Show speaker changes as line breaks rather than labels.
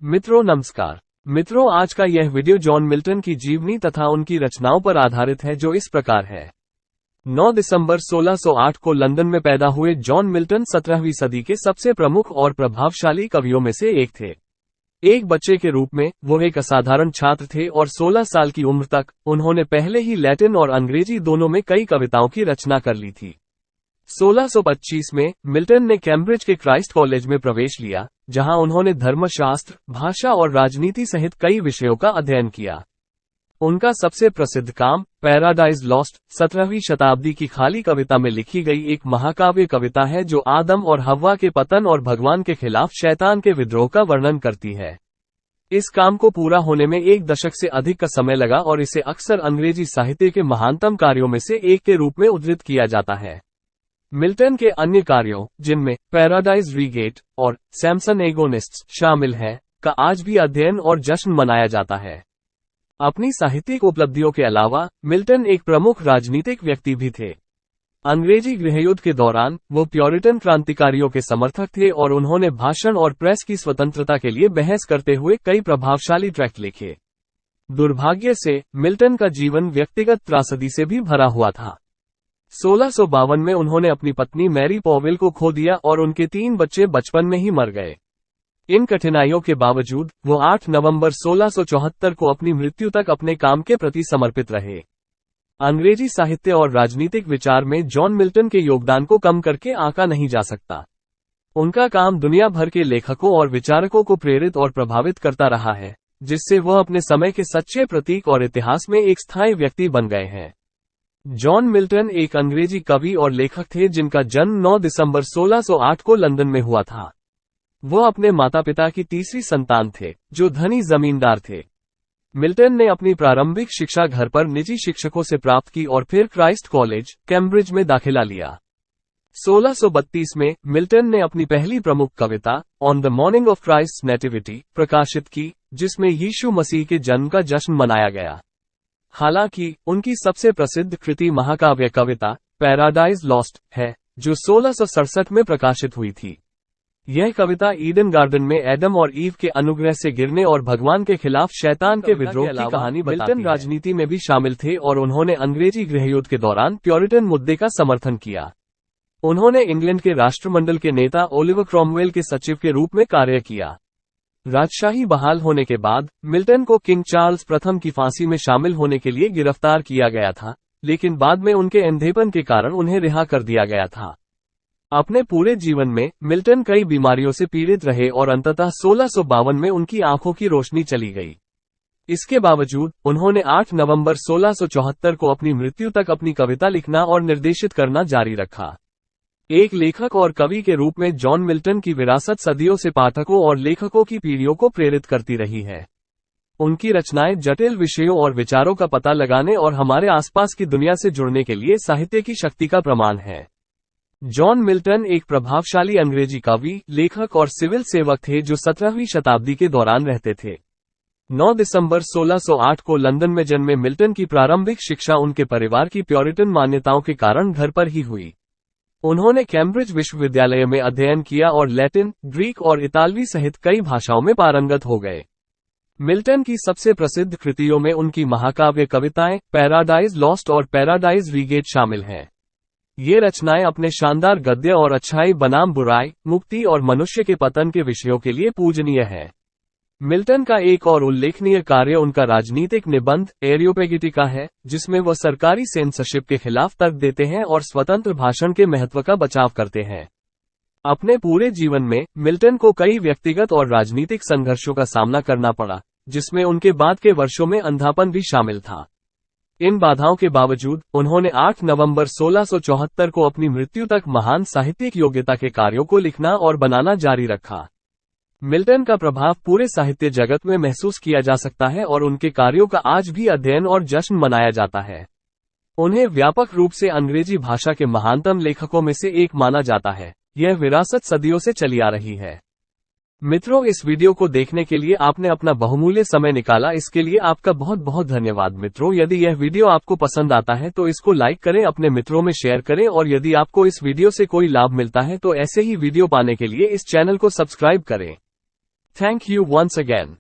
मित्रों नमस्कार। मित्रों, आज का यह वीडियो जॉन मिल्टन की जीवनी तथा उनकी रचनाओं पर आधारित है, जो इस प्रकार है। 9 दिसंबर 1608 को लंदन में पैदा हुए जॉन मिल्टन 17वीं सदी के सबसे प्रमुख और प्रभावशाली कवियों में से एक थे। एक बच्चे के रूप में वो एक असाधारण छात्र थे और 16 साल की उम्र तक उन्होंने पहले ही लैटिन और अंग्रेजी दोनों में कई कविताओं की रचना कर ली थी। 1625 में मिल्टन ने कैम्ब्रिज के क्राइस्ट कॉलेज में प्रवेश लिया, जहां उन्होंने धर्मशास्त्र, भाषा और राजनीति सहित कई विषयों का अध्ययन किया। उनका सबसे प्रसिद्ध काम पैराडाइज लॉस्ट 17वीं शताब्दी की खाली कविता में लिखी गई एक महाकाव्य कविता है, जो आदम और हव्वा के पतन और भगवान के खिलाफ शैतान के विद्रोह का वर्णन करती है। इस काम को पूरा होने में 1 दशक से अधिक का समय लगा और इसे अक्सर अंग्रेजी साहित्य के महानतम कार्यों में से एक के रूप में उद्धृत किया जाता है। मिल्टन के अन्य कार्यों, जिनमें पैराडाइज रीगेट और सैमसन एगोनिस्ट्स शामिल हैं, का आज भी अध्ययन और जश्न मनाया जाता है। अपनी साहित्यिक उपलब्धियों के अलावा मिल्टन एक प्रमुख राजनीतिक व्यक्ति भी थे। अंग्रेजी गृहयुद्ध के दौरान वो प्योरिटन क्रांतिकारियों के समर्थक थे और उन्होंने भाषण और प्रेस की स्वतंत्रता के लिए बहस करते हुए कई प्रभावशाली ट्रैक्ट लिखे। दुर्भाग्य से मिल्टन का जीवन व्यक्तिगत त्रासदी से भी भरा हुआ था। 1652 में उन्होंने अपनी पत्नी मैरी पॉवेल को खो दिया और उनके 3 बच्चे बचपन में ही मर गए। इन कठिनाइयों के बावजूद वो 8 नवंबर 1674 को अपनी मृत्यु तक अपने काम के प्रति समर्पित रहे। अंग्रेजी साहित्य और राजनीतिक विचार में जॉन मिल्टन के योगदान को कम करके आंका नहीं जा सकता। उनका काम दुनिया भर के लेखकों और विचारकों को प्रेरित और प्रभावित करता रहा है, जिससे वह अपने समय के सच्चे प्रतीक और इतिहास में एक स्थायी व्यक्ति बन गए हैं। जॉन मिल्टन एक अंग्रेजी कवि और लेखक थे, जिनका जन्म 9 दिसंबर 1608 को लंदन में हुआ था। वो अपने माता पिता की तीसरी संतान थे, जो धनी जमींदार थे। मिल्टन ने अपनी प्रारंभिक शिक्षा घर पर निजी शिक्षकों से प्राप्त की और फिर क्राइस्ट कॉलेज, कैम्ब्रिज में दाखिला लिया। 1632 में मिल्टन ने अपनी पहली प्रमुख कविता On the Morning of Christ Nativity प्रकाशित की, जिसमें यीशु मसीह के जन्म का जश्न मनाया गया। हालांकि उनकी सबसे प्रसिद्ध कृति महाकाव्य कविता पैराडाइज लॉस्ट है, जो 1667 में प्रकाशित हुई थी। यह कविता ईडन गार्डन में एडम और ईव के अनुग्रह से गिरने और भगवान के खिलाफ शैतान के विद्रोह की कहानी बताती है। मिल्टन राजनीति में भी शामिल थे और उन्होंने अंग्रेजी गृहयुद्ध के दौरान प्योरिटन मुद्दे का समर्थन किया। उन्होंने इंग्लैंड के राष्ट्रमंडल के नेता ओलिवर क्रॉमवेल के सचिव के रूप में कार्य किया। राजशाही बहाल होने के बाद मिल्टन को किंग चार्ल्स प्रथम की फांसी में शामिल होने के लिए गिरफ्तार किया गया था, लेकिन बाद में उनके अंधेपन के कारण उन्हें रिहा कर दिया गया था। अपने पूरे जीवन में मिल्टन कई बीमारियों से पीड़ित रहे और अंततः 1652 में उनकी आंखों की रोशनी चली गई। इसके बावजूद उन्होंने 8 नवंबर 1674 को अपनी मृत्यु तक अपनी कविता लिखना और निर्देशित करना जारी रखा। एक लेखक और कवि के रूप में जॉन मिल्टन की विरासत सदियों से पाठकों और लेखकों की पीढ़ियों को प्रेरित करती रही है। उनकी रचनाएं जटिल विषयों और विचारों का पता लगाने और हमारे आसपास की दुनिया से जुड़ने के लिए साहित्य की शक्ति का प्रमाण है। जॉन मिल्टन एक प्रभावशाली अंग्रेजी कवि, लेखक और सिविल सेवक थे, जो 17वीं शताब्दी के दौरान रहते थे। 9 दिसंबर 1608 को लंदन में जन्मे मिल्टन की प्रारंभिक शिक्षा उनके परिवार की प्योरिटन मान्यताओं के कारण घर पर ही हुई। उन्होंने कैम्ब्रिज विश्वविद्यालय में अध्ययन किया और लैटिन, ग्रीक और इतालवी सहित कई भाषाओं में पारंगत हो गए। मिल्टन की सबसे प्रसिद्ध कृतियों में उनकी महाकाव्य कविताएं पैराडाइज लॉस्ट और पैराडाइज रीगेट शामिल हैं। ये रचनाएं अपने शानदार गद्य और अच्छाई बनाम बुराई, मुक्ति और मनुष्य के पतन के विषयों के लिए पूजनीय है। मिल्टन का एक और उल्लेखनीय कार्य उनका राजनीतिक निबंध एरियोपेगिटिका है, जिसमें वह सरकारी सेंसरशिप के खिलाफ तर्क देते हैं और स्वतंत्र भाषण के महत्व का बचाव करते हैं। अपने पूरे जीवन में मिल्टन को कई व्यक्तिगत और राजनीतिक संघर्षों का सामना करना पड़ा, जिसमें उनके बाद के वर्षों में अंधापन भी शामिल था। इन बाधाओं के बावजूद उन्होंने 8 नवंबर 1674 को अपनी मृत्यु तक महान साहित्यिक योग्यता के कार्यों को लिखना और बनाना जारी रखा। मिल्टन का प्रभाव पूरे साहित्य जगत में महसूस किया जा सकता है और उनके कार्यों का आज भी अध्ययन और जश्न मनाया जाता है। उन्हें व्यापक रूप से अंग्रेजी भाषा के महानतम लेखकों में से एक माना जाता है। यह विरासत सदियों से चली आ रही है। मित्रों, इस वीडियो को देखने के लिए आपने अपना बहुमूल्य समय निकाला, इसके लिए आपका बहुत बहुत धन्यवाद। मित्रों, यदि यह वीडियो आपको पसंद आता है तो इसको लाइक करें, अपने मित्रों में शेयर करें और यदि आपको इस वीडियो से कोई लाभ मिलता है तो ऐसे ही वीडियो पाने के लिए इस चैनल को सब्सक्राइब करें। Thank you once again.